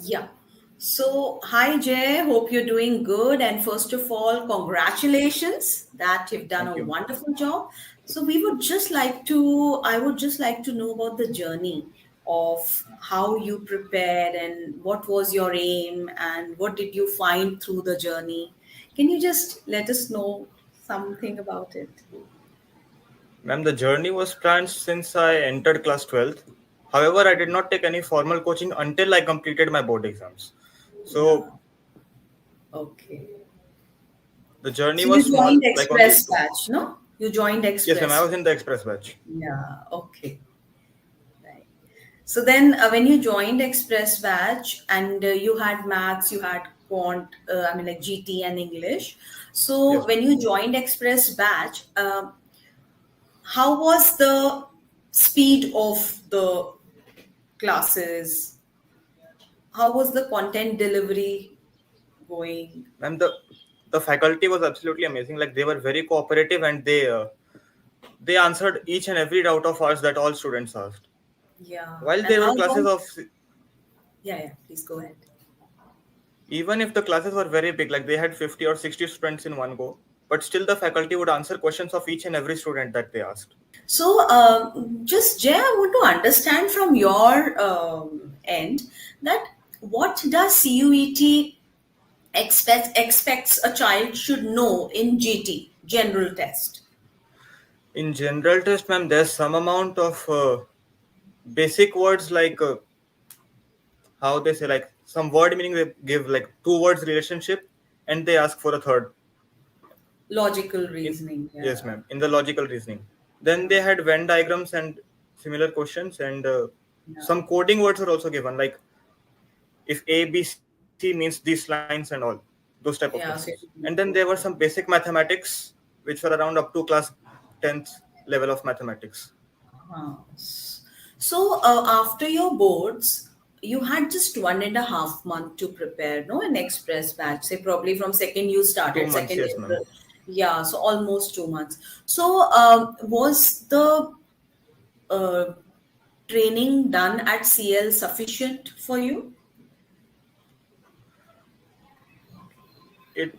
Yeah. So, hi Jay, hope you're doing good. And first of all, congratulations that you've done Thank a you. wonderful job. So, I would just like to know about the journey of how you prepared and what was your aim and what did you find through the journey. Can you just let us know something about it? Ma'am, the journey was planned since I entered class 12th. However, I did not take any formal coaching until I completed my board exams. So Yeah. Okay. the journey So was you small, joined like only Express two. batch, no? You joined Yes, ma'am, I Express. was in the express batch. Yeah. Okay. Right. So then, when you joined Express Batch and you had maths, you had quant, like GT and English. So Yes, ma'am. when you joined Express Batch, how was the speed of the classes? How was the content delivery going? Ma'am, the faculty was absolutely amazing. Like they were very cooperative and they answered each and every doubt of ours that all students asked. Yeah. While And there were how classes long? of Yeah, yeah. Please go ahead. Even if the classes were very big, like they had 50 or 60 students in one go, but still the faculty would answer questions of each and every student that they asked. So, just Jay, I want to understand from your end that what does CUET expects a child should know in GT, general test. In general test, ma'am, there's some amount of basic words like how they say, like some word meaning they give like two words relationship, and they ask for a third. Logical In reasoning, yes, yeah. ma'am, in the logical reasoning. Then Yeah, they had Venn diagrams and similar questions, and yeah, some coding words were also given, like if A, B, C means these lines and all those type of questions. yeah. So And it then should be there were good. some basic mathematics, which were around up to class 10th level of mathematics. So, after your boards, you had just 1.5 month to prepare, no, an express batch. Say probably from second you Two started, months, second yes, ma'am. April. Yeah, so almost 2 months. So, was the uh, training done at CL sufficient for you? It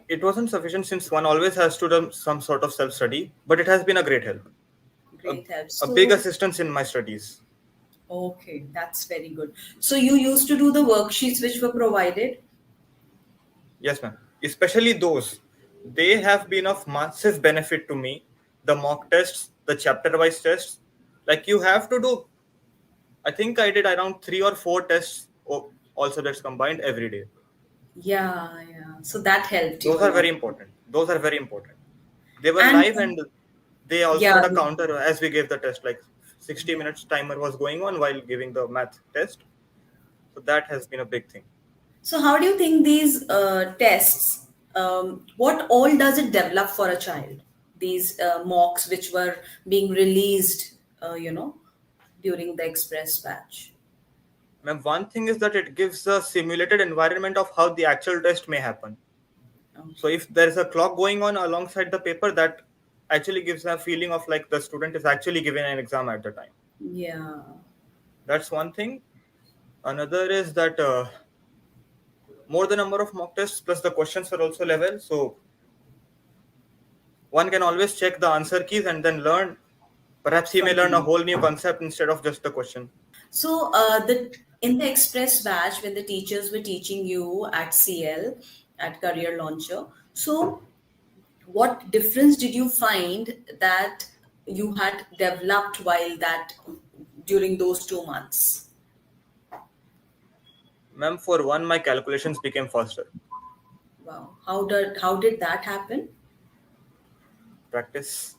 it wasn't sufficient since one always has to do some sort of self study, but it has been a great help, a, Great help. a big So, assistance in my studies. okay, that's very good. So you used to do the worksheets which were provided? Yes, ma'am. Especially those, they have been of massive benefit to me. The mock tests, the chapter wise tests, like you have to do. I think I did around 3 or 4 tests, all subjects combined every day. Yeah, yeah. So that helped you Those a are lot. very important. Those are very important. They were And live and they also yeah, had a counter as we gave the test, like 60 yeah. minutes timer was going on while giving the math test. So that has been a big thing. So how do you think these tests, what all does it develop for a child? These mocks which were being released, during the express batch. Ma'am, one thing is that it gives a simulated environment of how the actual test may happen. So Okay. if there is a clock going on alongside the paper, that actually gives a feeling of like the student is actually giving an exam at the time. Yeah. That's one thing. Another is that more the number of mock tests plus the questions are also level. So one can always check the answer keys and then learn. Perhaps he may learn a From whole new concept instead of just the question. So, the in the express batch, when the teachers were teaching you at CL, at Career Launcher, so what difference did you find that you had developed while that during those 2 months? Ma'am, for one, my calculations became faster. Wow, how did that happen? Practice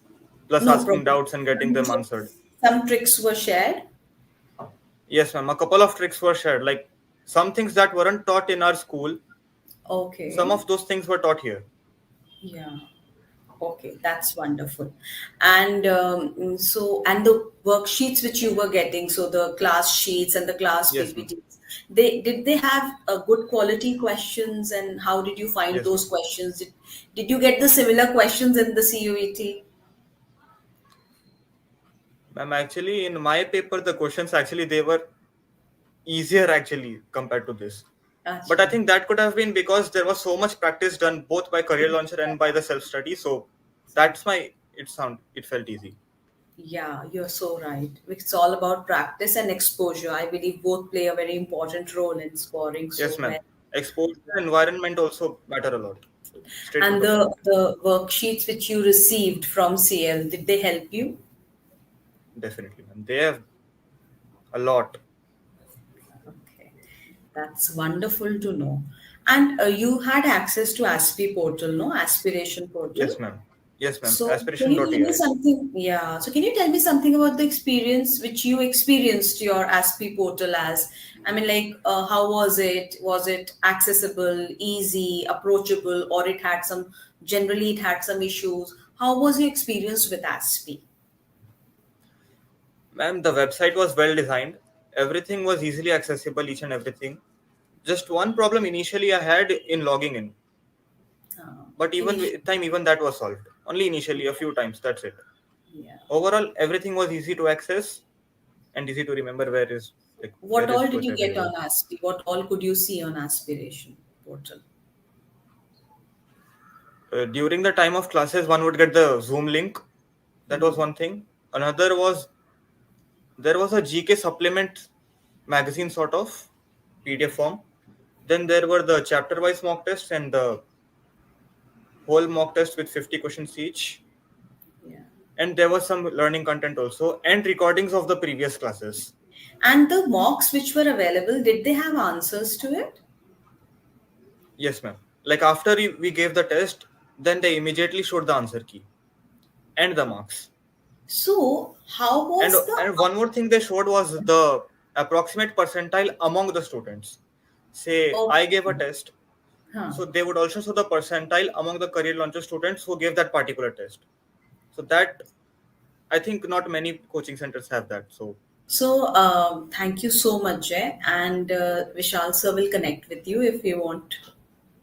plus No asking problem. doubts and getting Some them answered. tricks, some tricks were shared. Yes, ma'am. A couple of tricks were shared. Like some things that weren't taught in our school, some Okay, of those things were taught here. yeah. Okay, that's wonderful. And and the worksheets which you were getting, so the class sheets and the class Yes, ma'am. PPTs, they have a good quality questions, and how did you find Yes, ma'am. those questions? Did you get the similar questions in the CUET? Ma'am, actually, in my paper, the questions actually they were easier actually compared to this. But I Acha. think that could have been because there was so much practice done both by career launcher and by the self study. So that's why it felt easy. Yeah, you're so right. It's all about practice and exposure. I believe both play a very important role in scoring Yes, so ma'am. well. Exposure environment also matter a lot. Straight to And the point. the worksheets which you received from CL, did they help you? Definitely, ma'am. They have a lot. Okay, that's wonderful to know. And you had access to ASPI portal, no? Aspiration portal. Yes, ma'am. Yes, ma'am. So can you tell me Aspiration.ai. something? Yeah. So can you tell me something about the experience which you experienced your ASPI portal as? I mean, like, how was it? Was it accessible, easy, approachable, or generally it had some issues? How was your experience with ASPI? Ma'am, the website was well designed. Everything was easily accessible, each and everything. Just one problem initially I had in logging in, but even Initially, with time, even that was solved. Only initially, a few times. That's it. yeah. Overall, everything was easy to access and easy to remember What where is all did CUET you get available. on ASPI? What all could you see on Aspiration portal? During the time of classes, one would get the Zoom link. That was one thing. Another was there was a GK supplement magazine sort of PDF form. Then there were the chapter wise mock tests and the whole mock test with 50 questions each. Yeah. And there was some learning content also and recordings of the previous classes. And the mocks which were available, did they have answers to it? Yes, ma'am. Like after we gave the test, then they immediately showed the answer key and the marks. So, how And was the and one more thing they showed was the approximate percentile among the students. Say I gave a okay? test, Huh. so they would also show the percentile among the career launcher students who gave that particular test. So that I think not many coaching centers have that. So So, thank you so much, Jay. And Vishal sir will connect with you if you want.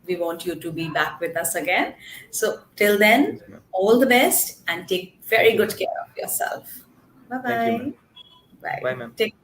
We want you to be back with us again. So, till then, yes, ma'am. all the best and take Thank very you, good ma'am. care of yourself. Bye Thank you, ma'am. bye. Bye, Bye. ma'am. Take